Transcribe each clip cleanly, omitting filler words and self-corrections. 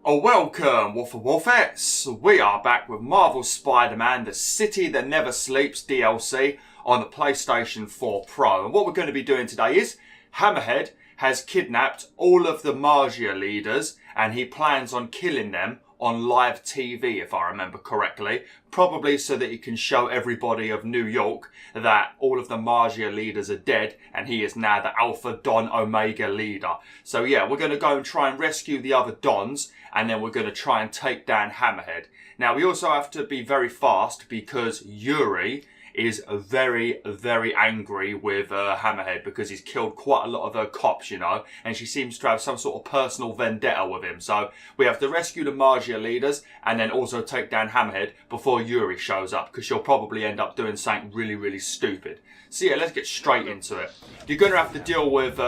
Welcome, WolfTheWolfettes. We are back with Marvel Spider-Man, The City That Never Sleeps DLC on the PlayStation 4 Pro. And what we're going to be doing today is Hammerhead has kidnapped all of the Margia leaders and he plans on killing them on live TV, if I remember correctly. Probably so that he can show everybody of New York that all of the Margia leaders are dead and he is now the Alpha Don Omega leader. So yeah, we're going to go and try and rescue the other Dons and then we're going to try and take down Hammerhead. Now we also have to be very fast because Yuri is very, very angry with Hammerhead because he's killed quite a lot of her cops, you know, and she seems to have some sort of personal vendetta with him. So we have to rescue the Margia leaders and then also take down Hammerhead before Yuri shows up because she'll probably end up doing something really, really stupid. So yeah, let's get straight into it. You're going to have to deal with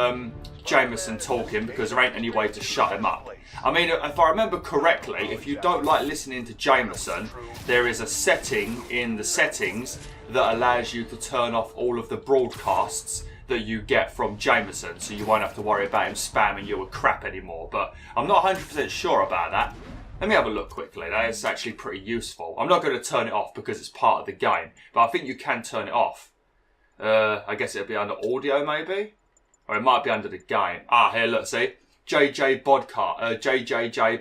Jameson talking because there ain't any way to shut him up. I mean, if I remember correctly, if you don't like listening to Jameson, there is a setting in the settings that allows you to turn off all of the broadcasts that you get from Jameson, so you won't have to worry about him spamming you with crap anymore. But I'm not 100% sure about that. Let me have a look quickly. That is actually pretty useful. I'm not going to turn it off because it's part of the game, but I think you can turn it off. I guess it'll be under audio maybe? Or it might be under the game. Ah, here, look, see? JJJ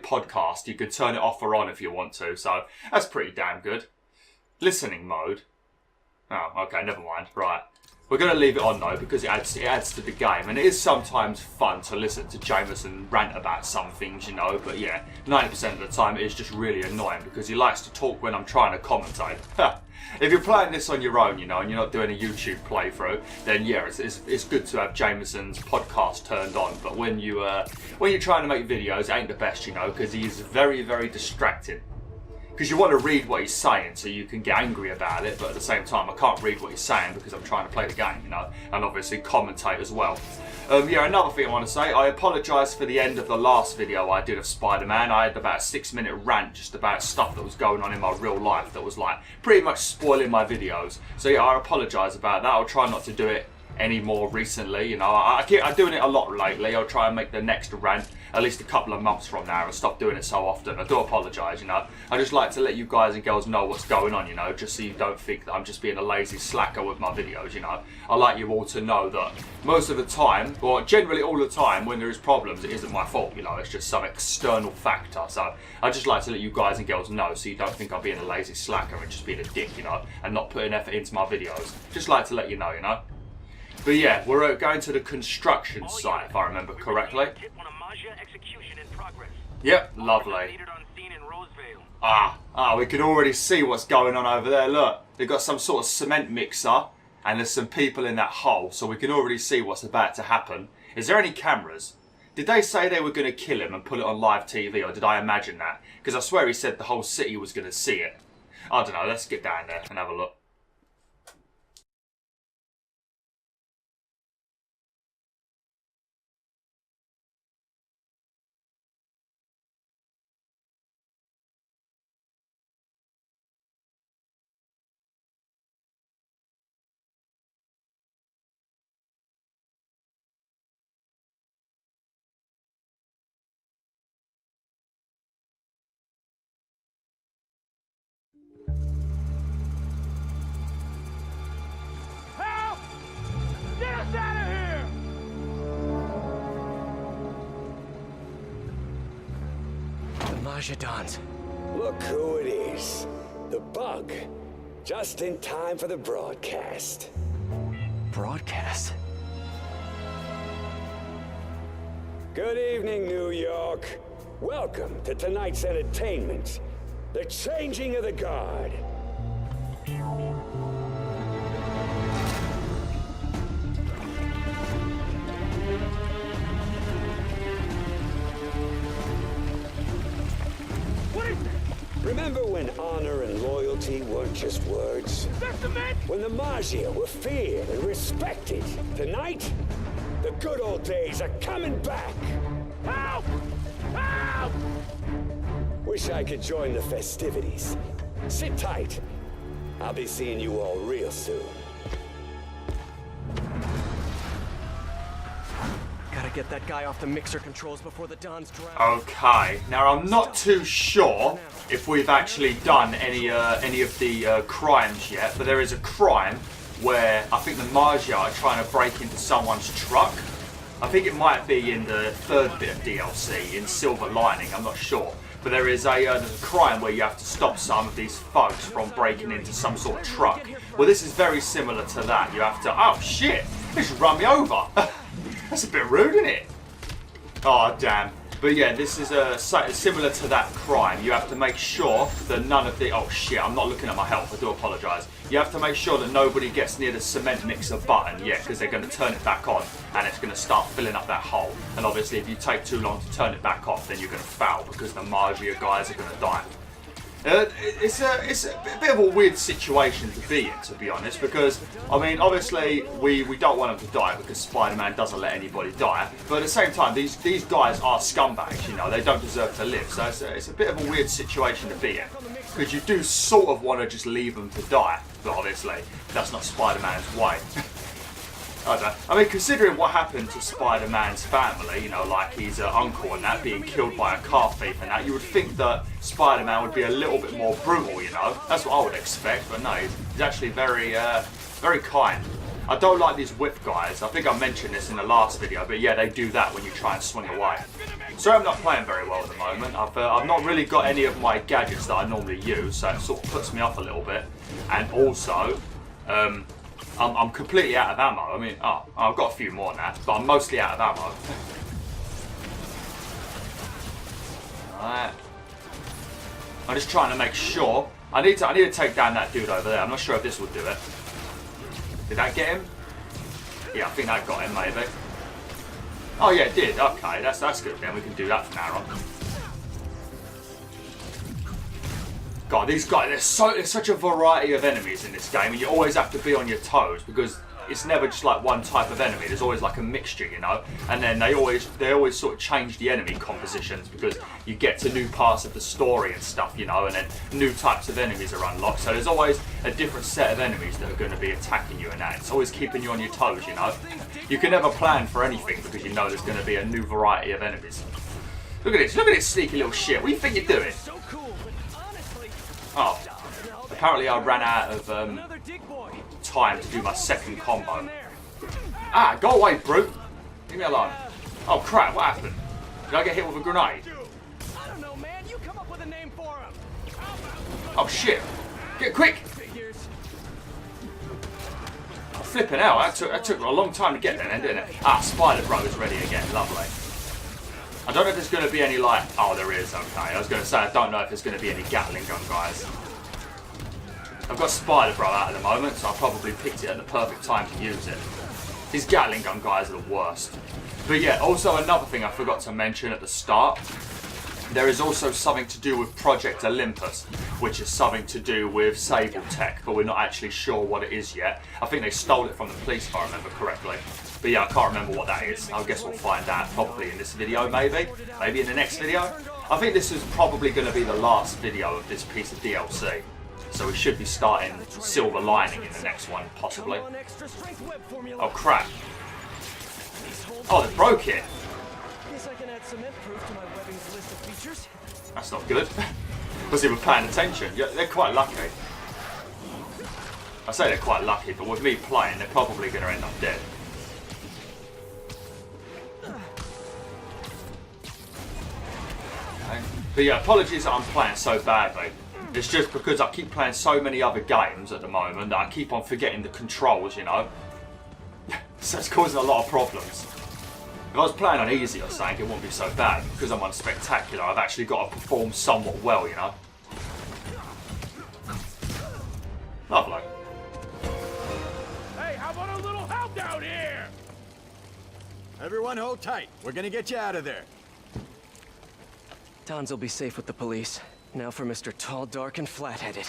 podcast. You can turn it off or on if you want to, so that's pretty damn good. Listening mode. Oh, okay, never mind. Right. We're going to leave it on though because it adds to the game, and it is sometimes fun to listen to Jameson rant about some things, you know, but yeah, 90% of the time it is just really annoying because he likes to talk when I'm trying to commentate. If you're playing this on your own, you know, and you're not doing a YouTube playthrough, then yeah, it's good to have Jameson's podcast turned on. But when you're trying to make videos, it ain't the best, you know, because he's very, very distracting. Because you want to read what he's saying so you can get angry about it, but at the same time I can't read what he's saying because I'm trying to play the game, you know, and obviously commentate as well. Yeah, another thing I want to say, I apologise for the end of the last video I did of Spider-Man. I had about a 6-minute rant just about stuff that was going on in my real life that was like pretty much spoiling my videos. So yeah, I apologise about that. I'll try not to do it any more recently, you know. I'm doing it a lot lately. I'll try and make the next rant at least a couple of months from now and stop doing it so often. I do apologise, you know. I just like to let you guys and girls know what's going on, you know, just so you don't think that I'm just being a lazy slacker with my videos, you know. I like you all to know that most of the time, or generally all the time when there is problems, it isn't my fault, you know, it's just some external factor. So I just like to let you guys and girls know so you don't think I'm being a lazy slacker and just being a dick, you know, and not putting effort into my videos. Just like to let you know, you know. But yeah, we're going to the construction site, if I remember correctly. Yep, lovely. We can already see what's going on over there. Look, they've got some sort of cement mixer and there's some people in that hole, so we can already see what's about to happen. Is there any cameras? Did they say they were going to kill him and put it on live TV, or did I imagine that? Because I swear he said the whole city was going to see it. I don't know, let's get down there and have a look. Dons. Look who it is. The Bug. Just in time for the broadcast. Broadcast? Good evening, New York. Welcome to tonight's entertainment. The changing of the guard. Remember when honor and loyalty weren't just words? When the Margia were feared and respected? Tonight, the good old days are coming back! Help! Help! Wish I could join the festivities. Sit tight. I'll be seeing you all real soon. Gotta get that guy off the mixer controls before the Dons drown. Okay, now I'm not too sure if we've actually done any of the crimes yet, but there is a crime where I think the Margia are trying to break into someone's truck. I think it might be in the third bit of DLC, in Silver Lining, I'm not sure. But there's a crime where you have to stop some of these folks from breaking into some sort of truck. Well, this is very similar to that. You have to... Oh, shit! They just run me over! That's a bit rude, isn't it? Oh, damn. But yeah, this is similar to that crime. You have to make sure that none of the... Oh, shit, I'm not looking at my health. I do apologise. You have to make sure that nobody gets near the cement mixer button, yeah, because they're going to turn it back on and it's going to start filling up that hole. And obviously, if you take too long to turn it back off, then you're going to foul because the Margia guys are going to die. It's a bit of a weird situation to be in, to be honest, because, I mean, obviously, we don't want them to die because Spider-Man doesn't let anybody die, but at the same time, these guys are scumbags, you know, they don't deserve to live, so it's a bit of a weird situation to be in, because you do sort of want to just leave them to die, but obviously, that's not Spider-Man's way. I don't know. I mean, considering what happened to Spider-Man's family, you know, like his uncle and that being killed by a car thief and that, you would think that Spider-Man would be a little bit more brutal, you know? That's what I would expect, but no, he's actually very, very kind. I don't like these whip guys. I think I mentioned this in the last video, but yeah, they do that when you try and swing away. So I'm not playing very well at the moment. I've not really got any of my gadgets that I normally use, so it sort of puts me off a little bit. And also, I'm completely out of ammo. I mean, I've got a few more now, but I'm mostly out of ammo. Alright. I'm just trying to make sure. I need to take down that dude over there. I'm not sure if this will do it. Did that get him? Yeah, I think that got him, maybe. Oh yeah, it did. Okay, that's good then. We can do that from now on. God, these guys, there's such a variety of enemies in this game, and you always have to be on your toes because it's never just like one type of enemy. There's always like a mixture, you know. And then they always sort of change the enemy compositions because you get to new parts of the story and stuff, you know, and then new types of enemies are unlocked. So there's always a different set of enemies that are going to be attacking you, and that it's always keeping you on your toes, you know. You can never plan for anything because you know there's going to be a new variety of enemies. Look at this sneaky little shit. What do you think you're doing? Oh, apparently I ran out of time to do my second combo. Ah, go away, brute. Leave me alone. Oh crap, what happened? Did I get hit with a grenade? I don't know, man. You come up with a name for him. Oh shit. Get quick. Oh, flipping out. That took a long time to get there then, didn't it? Ah, Spider Bro is ready again. Lovely. I don't know if there's going to be any like... Oh, there is. Okay. I was going to say, I don't know if there's going to be any Gatling gun guys. I've got Spider Bro out at the moment, so I probably picked it at the perfect time to use it. These Gatling gun guys are the worst. But yeah, also another thing I forgot to mention at the start. There is also something to do with Project Olympus, which is something to do with Sable Tech, but we're not actually sure what it is yet. I think they stole it from the police, if I remember correctly. But yeah, I can't remember what that is. I guess we'll find out probably in this video, maybe. Maybe in the next video. I think this is probably going to be the last video of this piece of DLC. So we should be starting Silver Lining in the next one, possibly. Oh crap. Oh, they broke it. That's not good. Was even paying attention. Yeah, they're quite lucky. I say they're quite lucky, but with me playing, they're probably going to end up dead. Okay. But yeah, apologies that I'm playing so badly. It's just because I keep playing so many other games at the moment that I keep on forgetting the controls, you know. So it's causing a lot of problems. If I was playing on easy or something, it wouldn't be so bad. Because I'm on spectacular, I've actually got to perform somewhat well, you know. Lovely. Hey, how about a little help down here? Everyone hold tight. We're gonna get you out of there. Tons will be safe with the police. Now for Mr. Tall, Dark, and Flat-Headed.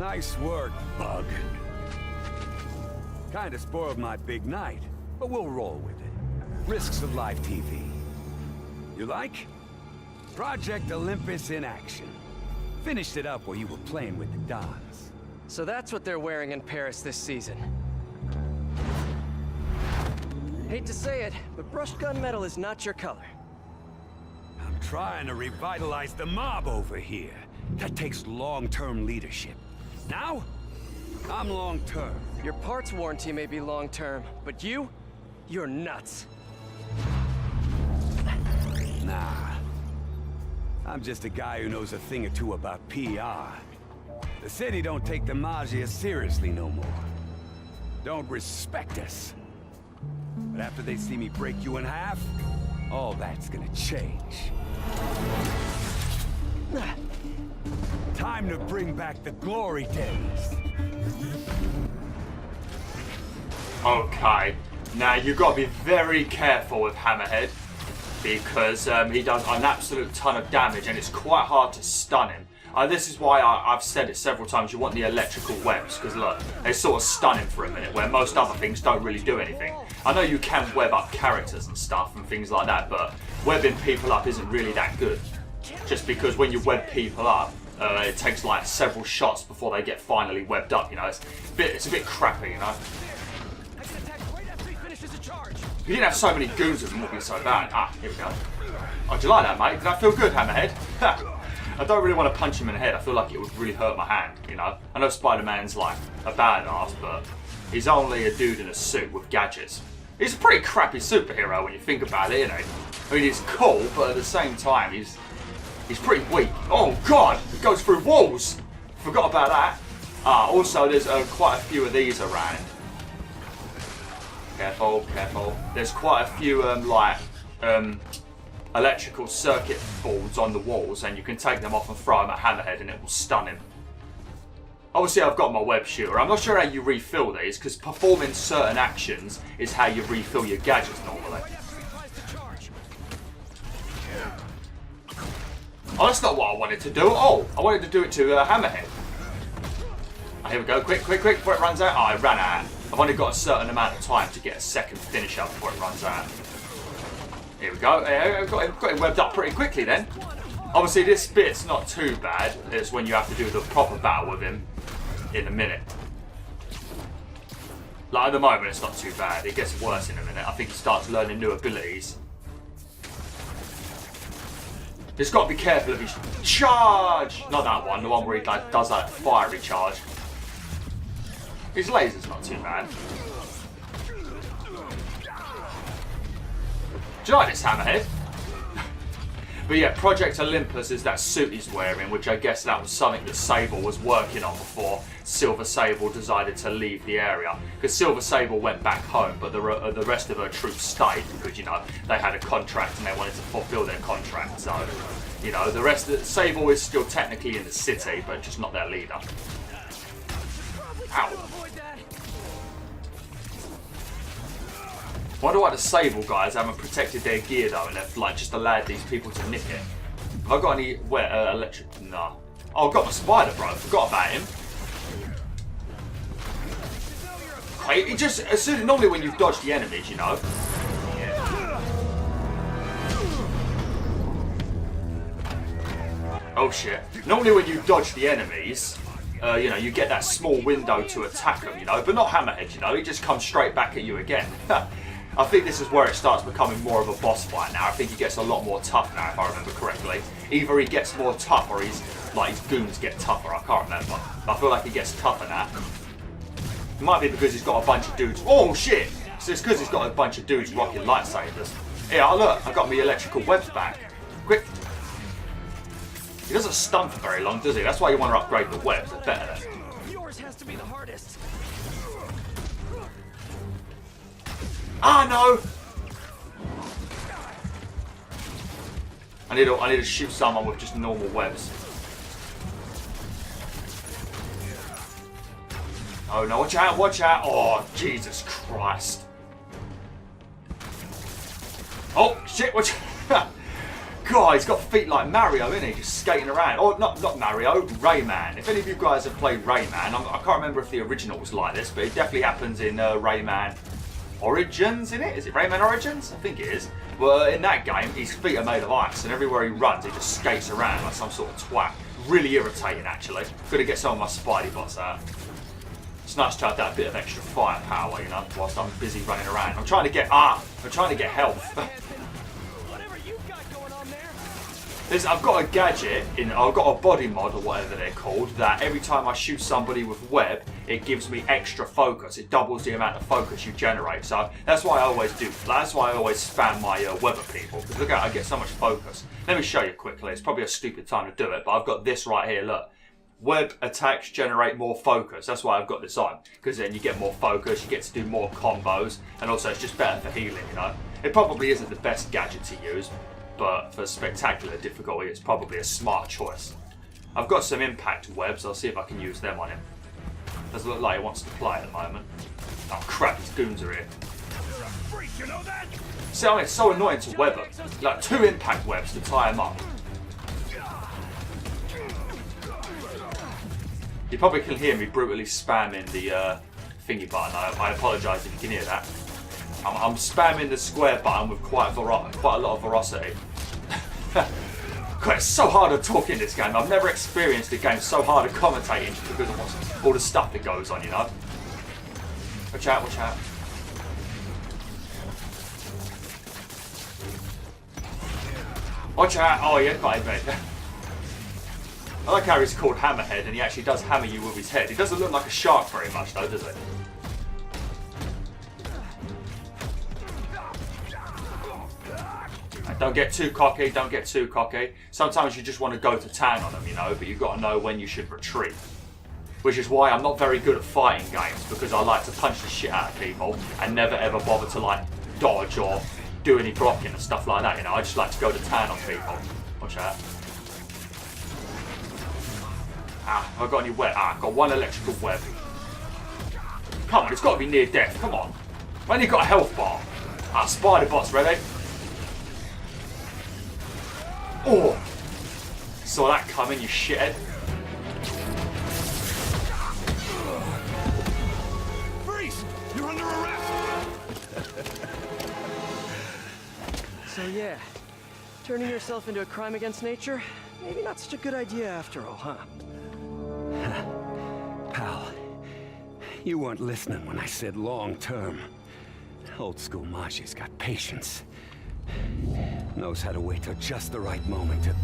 Nice work, Bug. Kinda spoiled my big night. but we'll roll with it. Risks of live TV. You like? Project Olympus in action. Finished it up while you were playing with the Dons. So that's what they're wearing in Paris this season. Hate to say it, but brushed gunmetal is not your color. I'm trying to revitalize the mob over here. That takes long-term leadership. Now, I'm long-term. Your parts warranty may be long-term, but you're nuts. Nah. I'm just a guy who knows a thing or two about PR. The city don't take the Maggia seriously no more. Don't respect us. But after they see me break you in half, all that's gonna change. Time to bring back the glory days. Okay, now you've got to be very careful with Hammerhead because he does an absolute ton of damage and it's quite hard to stun him. This is why I've said it several times, you want the electrical webs, because look, they sort of stun him for a minute, where most other things don't really do anything. I know you can web up characters and stuff and things like that, but webbing people up isn't really that good. Just because when you web people up, it takes like several shots before they get finally webbed up, you know. It's a bit crappy, you know. If you didn't have so many goons with them, it wouldn't be so bad. Ah, here we go. Oh, do you like that, mate? Did that feel good, Hammerhead? I don't really want to punch him in the head. I feel like it would really hurt my hand, you know. I know Spider-Man's like a badass, but he's only a dude in a suit with gadgets. He's a pretty crappy superhero when you think about it, isn't he? I mean, he's cool, but at the same time, he's pretty weak. Oh God, it goes through walls. Forgot about that. Also, there's quite a few of these around. Careful, careful. There's quite a few electrical circuit boards on the walls, and you can take them off and throw them at Hammerhead and it will stun him. Obviously I've got my web shooter. I'm not sure how you refill these, because performing certain actions is how you refill your gadgets normally. Oh, that's not what I wanted to do. Oh, I wanted to do it to Hammerhead. Oh, here we go, quick, quick, quick, before it runs out. Oh, I ran out. I've only got a certain amount of time to get a second finish up before it runs out. Here we go. I've got it webbed up pretty quickly then. Obviously this bit's not too bad. It's when you have to do the proper battle with him in a minute. Like at the moment it's not too bad. It gets worse in a minute. I think he starts learning new abilities. He's got to be careful of his charge. Not that one. The one where he does that fiery charge. His laser's not too bad. Do you like this, Hammerhead? But yeah, Project Olympus is that suit he's wearing, which I guess that was something that Sable was working on before Silver Sable decided to leave the area. Because Silver Sable went back home, but the rest of her troops stayed because, you know, they had a contract and they wanted to fulfill their contract. So, you know, the rest of Sable is still technically in the city, but just not their leader. Ow. Wonder why the Sable guys haven't protected their gear though, and they've like just allowed these people to nick it. Have I got any electric? No. Oh, I've got my spider, bro. Forgot about him. Hey, it just normally when you've dodged the enemies, you know. Oh shit. Normally when you dodge the enemies, you know, you get that small window to attack them, you know, but not Hammerhead, you know. He just comes straight back at you again. I think this is where it starts becoming more of a boss fight now. I think he gets a lot more tough now, if I remember correctly. Either he gets more tough or his goons get tougher. I can't remember. I feel like he gets tougher now. It might be because he's got a bunch of dudes. Oh shit! So it's because he's got a bunch of dudes rocking lightsabers. Yeah, look, I got my electrical webs back. Quick. He doesn't stun for very long, does he? That's why you want to upgrade the webs. They're better then. Yours has to be the hardest. Ah, no! I need to shoot someone with just normal webs. Oh no, watch out, watch out! Oh, Jesus Christ. Oh, shit, watch out! God, he's got feet like Mario, isn't he? Just skating around. Oh, not Mario, Rayman. If any of you guys have played Rayman, I can't remember if the original was like this, but it definitely happens in Rayman Origins in it? Is it Rayman Origins? I think it is. Well, in that game, his feet are made of ice, and everywhere he runs, he just skates around like some sort of twat. Really irritating, actually. Got to get some of my Spidey bots out. It's nice to have that bit of extra firepower, you know, whilst I'm busy running around. I'm trying to get health. Whatever you've got going on there. I've got a gadget, I've got a body mod or whatever they're called, that every time I shoot somebody with web, it gives me extra focus. It doubles the amount of focus you generate. So that's why I always do. That's why I always spam my web at people. Because look at, I get so much focus. Let me show you quickly. It's probably a stupid time to do it, but I've got this right here. Look, web attacks generate more focus. That's why I've got this on. Because then you get more focus, you get to do more combos, and also it's just better for healing. You know, it probably isn't the best gadget to use, but for spectacular difficulty, it's probably a smart choice. I've got some impact webs. I'll see if I can use them on him. Doesn't look like he wants to play at the moment. Oh crap, his goons are here. You're a freak, you know that? See, I mean, it's so annoying to web them. Like 2 impact webs to tie him up. You probably can hear me brutally spamming the thingy button. I apologise if you can hear that. I'm spamming the square button with quite a lot of ferocity. God, it's so hard to talk in this game. I've never experienced a game so hard at commentating just because of all the stuff that goes on, you know? Watch out, watch out. Watch out! Oh, yeah, got him, mate. I like how he's called Hammerhead and he actually does hammer you with his head. He doesn't look like a shark very much though, does he? Don't get too cocky, don't get too cocky. Sometimes you just want to go to town on them, you know, but you've got to know when you should retreat. Which is why I'm not very good at fighting games, because I like to punch the shit out of people and never ever bother to like dodge or do any blocking and stuff like that, you know. I just like to go to town on people. Watch out. Ah, have I got any web? Ah, I've got 1 electrical web. Come on, it's got to be near death, come on. I've only got a health bar. Ah, spider bot's ready. Oh! Saw that coming, you shithead. Freeze! You're under arrest! So yeah, turning yourself into a crime against nature, maybe not such a good idea after all, huh? Pal, you weren't listening when I said long term. Old school Maji's got patience. Knows how to wait till just the right moment to...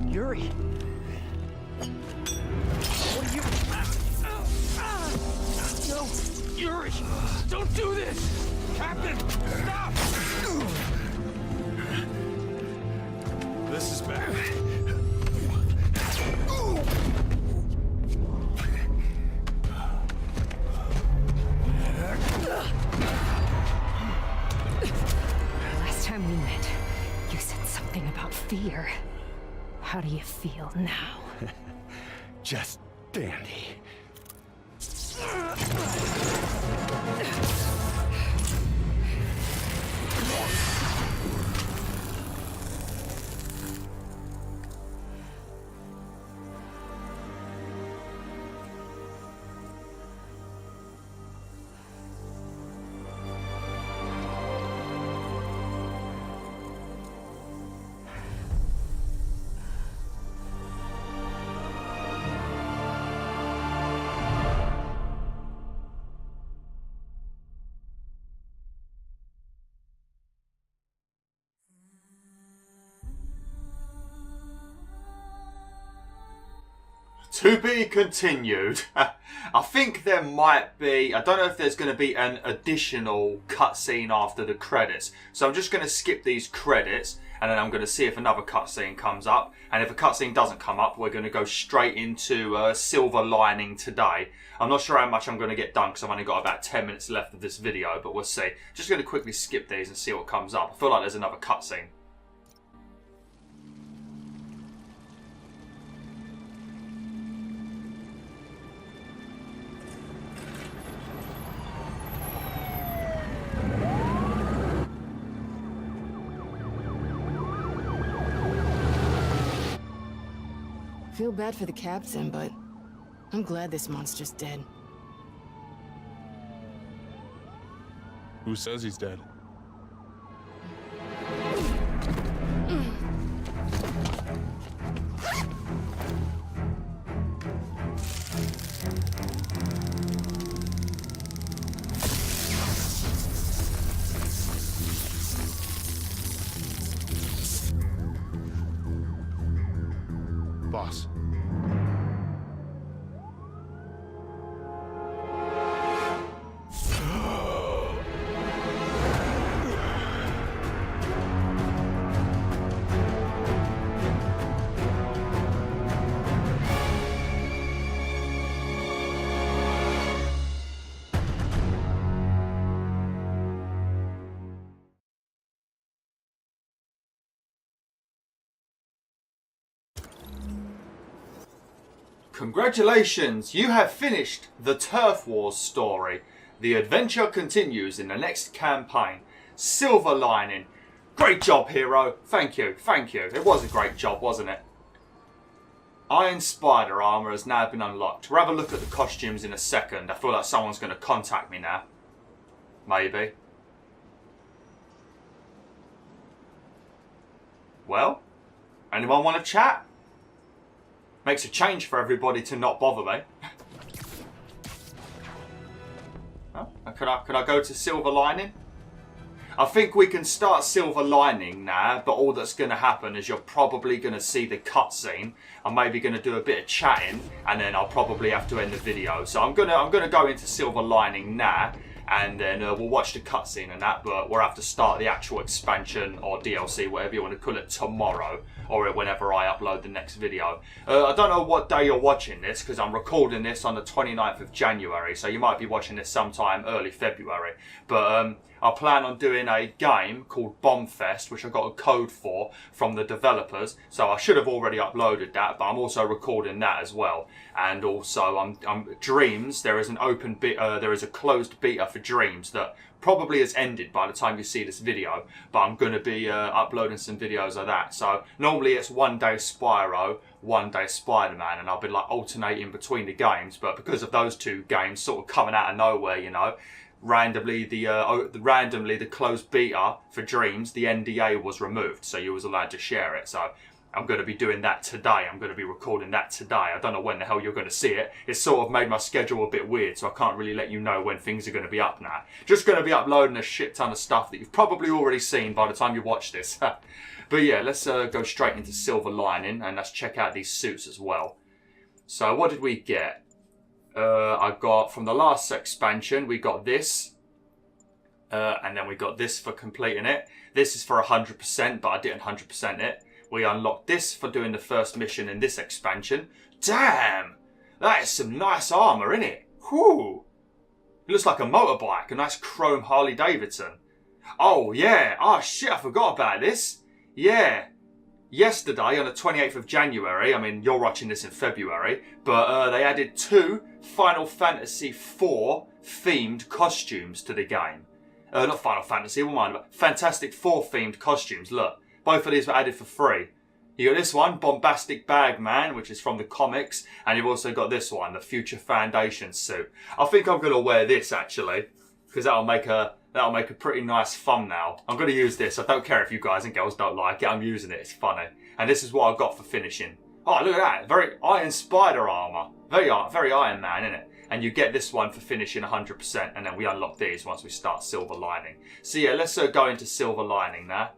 Yuri! What are you... No! Yuri! Don't do this! Captain! Stop! This is bad. Last time we met, you said something about fear. How do you feel now? Just dandy. To be continued. I think there might be, I don't know if there's going to be an additional cutscene after the credits. So I'm just going to skip these credits and then I'm going to see if another cutscene comes up. And if a cutscene doesn't come up, we're going to go straight into Silver Lining today. I'm not sure how much I'm going to get done because I've only got about 10 minutes left of this video, but we'll see. Just going to quickly skip these and see what comes up. I feel like there's another cutscene. Feel bad for the captain, but I'm glad this monster's dead. Who says he's dead? Boss. Congratulations, you have finished the Turf Wars story. The adventure continues in the next campaign. Silver Lining. Great job, hero. Thank you, thank you. It was a great job, wasn't it? Iron Spider armor has now been unlocked. We'll have a look at the costumes in a second. I feel like someone's going to contact me now. Maybe. Well, anyone want to chat? Makes a change for everybody to not bother me. Oh, can I go to Silver Lining? I think we can start Silver Lining now, but all that's going to happen is you're probably going to see the cutscene. I'm maybe going to do a bit of chatting, and then I'll probably have to end the video. So I'm gonna go into Silver Lining now, and then we'll watch the cutscene and that. But we'll have to start the actual expansion or DLC, whatever you want to call it, tomorrow, or whenever I upload the next video. I don't know what day you're watching this, because I'm recording this on the 29th of January, so you might be watching this sometime early February. But I plan on doing a game called Bombfest, which I got a code for from the developers, so I should have already uploaded that, but I'm also recording that as well. And also, I'm Dreams. There is an open there is a closed beta for Dreams that probably has ended by the time you see this video, but I'm going to be uploading some videos of that. So normally it's one day Spyro, one day Spider-Man, and I've been like alternating between the games, but because of those two games sort of coming out of nowhere, you know, randomly the closed beta for Dreams, the NDA was removed, so you was allowed to share it. So I'm going to be doing that today. I'm going to be recording that today. I don't know when the hell you're going to see it. It's sort of made my schedule a bit weird, so I can't really let you know when things are going to be up now. Just going to be uploading a shit ton of stuff that you've probably already seen by the time you watch this. But yeah, let's go straight into Silver Lining, and let's check out these suits as well. So what did we get? I got, from the last expansion, we got this. And then we got this for completing it. This is for 100%, but I didn't 100% it. We unlocked this for doing the first mission in this expansion. Damn! That is some nice armour, isn't it? Whew! It looks like a motorbike, a nice chrome Harley Davidson. Oh, yeah. Oh, shit, I forgot about this. Yeah. Yesterday, on the 28th of January, I mean, you're watching this in February, but they added 2 Final Fantasy IV themed costumes to the game. Not Final Fantasy, what mind, but Fantastic Four themed costumes. Look, both of these were added for free. You got this one, Bombastic Bagman, which is from the comics, and you've also got this one, the Future Foundation suit. I think I'm going to wear this, actually, because that'll make a pretty nice thumbnail. I'm going to use this. I don't care if you guys and girls don't like it. I'm using it. It's funny. And this is what I got for finishing. Oh, look at that. Very Iron Spider armor. Very Iron Man, isn't it? And you get this one for finishing 100%. And then we unlock these once we start Silver Lining. So yeah, let's go into Silver Lining now.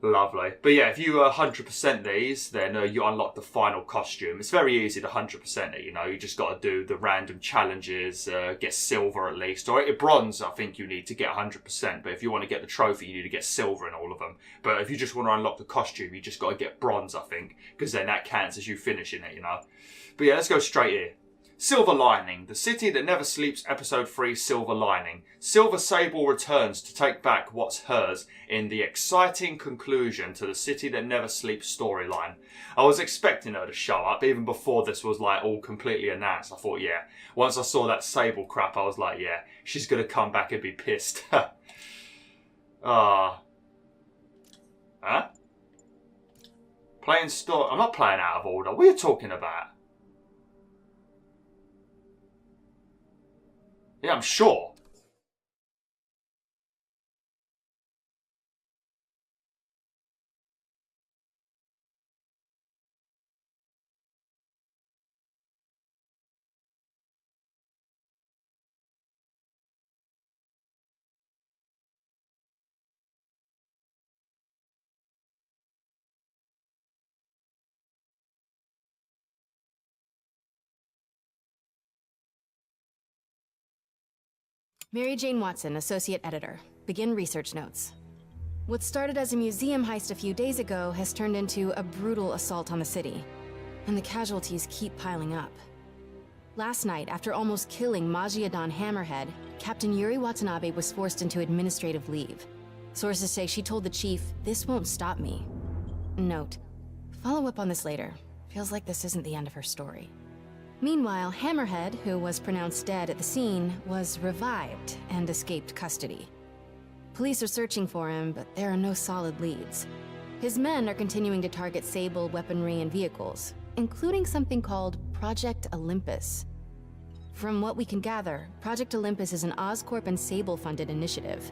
Lovely. But yeah, if you 100% these, then you unlock the final costume. It's very easy to 100% it, you know. You just got to do the random challenges, get silver at least. Or bronze, I think you need to get 100%. But if you want to get the trophy, you need to get silver in all of them. But if you just want to unlock the costume, you just got to get bronze, I think. Because then that counts as you finishing it, you know. But yeah, let's go straight here. Silver Lining, The City That Never Sleeps, Episode 3, Silver Lining. Silver Sable returns to take back what's hers in the exciting conclusion to the City That Never Sleeps storyline. I was expecting her to show up, even before this was like all completely announced. I thought, yeah, once I saw that Sable crap, I was like, yeah, she's going to come back and be pissed. Huh? Playing store? I'm not playing out of order. What are you talking about? Yeah, I'm sure. Mary Jane Watson, Associate Editor. Begin research notes. What started as a museum heist a few days ago has turned into a brutal assault on the city, and the casualties keep piling up. Last night, after almost killing Magia-don Hammerhead, Captain Yuri Watanabe was forced into administrative leave. Sources say she told the chief, "This won't stop me." Note, follow up on this later. Feels like this isn't the end of her story. Meanwhile, Hammerhead, who was pronounced dead at the scene, was revived and escaped custody. Police are searching for him, but there are no solid leads. His men are continuing to target Sable weaponry and vehicles, including something called Project Olympus. From what we can gather, Project Olympus is an Oscorp and Sable-funded initiative.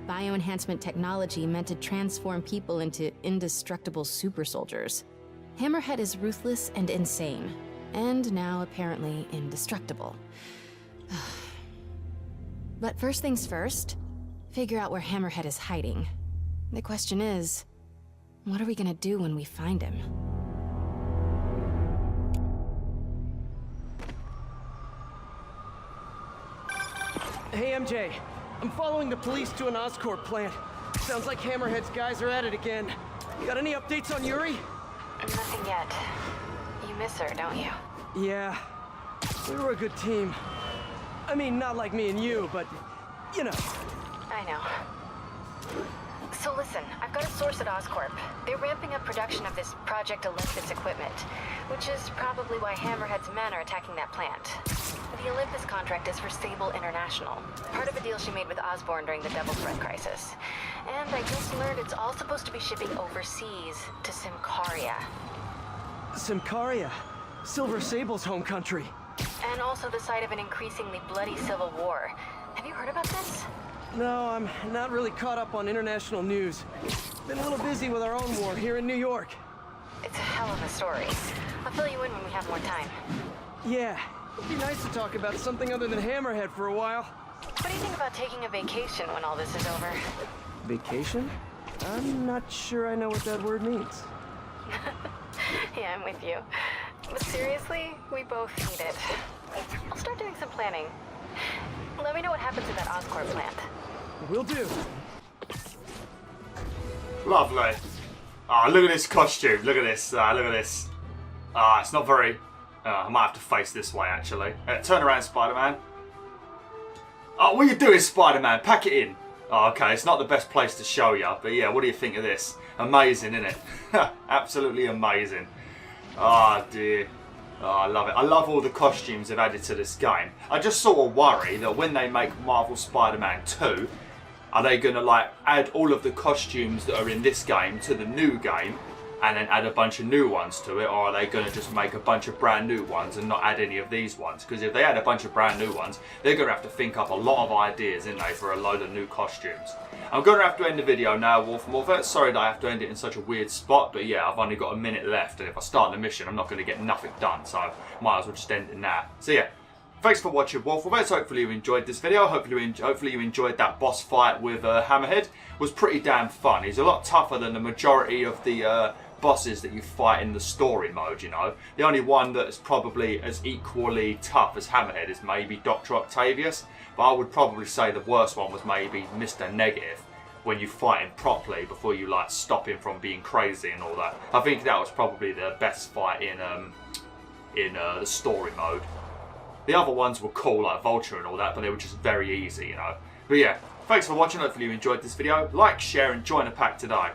Bioenhancement technology meant to transform people into indestructible super soldiers. Hammerhead is ruthless and insane, and now apparently indestructible. But first things first, figure out where Hammerhead is hiding. The question is, what are we gonna do when we find him? Hey, MJ. I'm following the police to an Oscorp plant. Sounds like Hammerhead's guys are at it again. You got any updates on Yuri? Nothing yet. You miss her, don't you? Yeah. We were a good team. I mean, not like me and you, but, you know. I know. So listen, I've got a source at Oscorp. They're ramping up production of this Project Olympus equipment, which is probably why Hammerhead's men are attacking that plant. The Olympus contract is for Sable International, part of a deal she made with Osborn during the Double Threat crisis. And I just learned it's all supposed to be shipping overseas to Symkaria. Symkaria? Silver Sable's home country. And also the site of an increasingly bloody civil war. Have you heard about this? No, I'm not really caught up on international news. Been a little busy with our own war here in New York. It's a hell of a story. I'll fill you in when we have more time. Yeah, it'd be nice to talk about something other than Hammerhead for a while. What do you think about taking a vacation when all this is over? Vacation? I'm not sure I know what that word means. Yeah, I'm with you. But seriously, we both need it. I'll start doing some planning. Let me know what happens at that Oscorp plant. Will do. Lovely. Ah, look at this costume. Look at this. Look at this. Ah, it's not very... I might have to face this way, actually. Turn around, Spider-Man. Oh, what are you doing, Spider-Man? Pack it in. Oh, okay, it's not the best place to show you, but yeah, what do you think of this? Amazing, isn't it? Absolutely amazing. Oh, dear. Oh, I love it. I love all the costumes they've added to this game. I just sort of worry that when they make Marvel Spider-Man 2, are they going to like add all of the costumes that are in this game to the new game and then add a bunch of new ones to it, or are they going to just make a bunch of brand new ones and not add any of these ones? Because if they add a bunch of brand new ones, they're going to have to think up a lot of ideas, isn't they, for a load of new costumes. I'm going to have to end the video now, BwolfTheWolf. Sorry that I have to end it in such a weird spot, but yeah, I've only got a minute left, and if I start the mission, I'm not going to get nothing done, so might as well just end it now. So yeah, thanks for watching, BwolfTheWolf. Hopefully you enjoyed this video. Hopefully you enjoyed that boss fight with Hammerhead. It was pretty damn fun. He's a lot tougher than the majority of the bosses that you fight in the story mode, you know. The only one that is probably as equally tough as Hammerhead is maybe Dr. Octavius, but I would probably say the worst one was maybe Mr. Negative, when you fight him properly before you like stop him from being crazy and all that. I think that was probably the best fight in the story mode. The other ones were cool, like Vulture and all that, but they were just very easy, you know. But yeah, thanks for watching. Hopefully you enjoyed this video. Like, share, and join the pack today.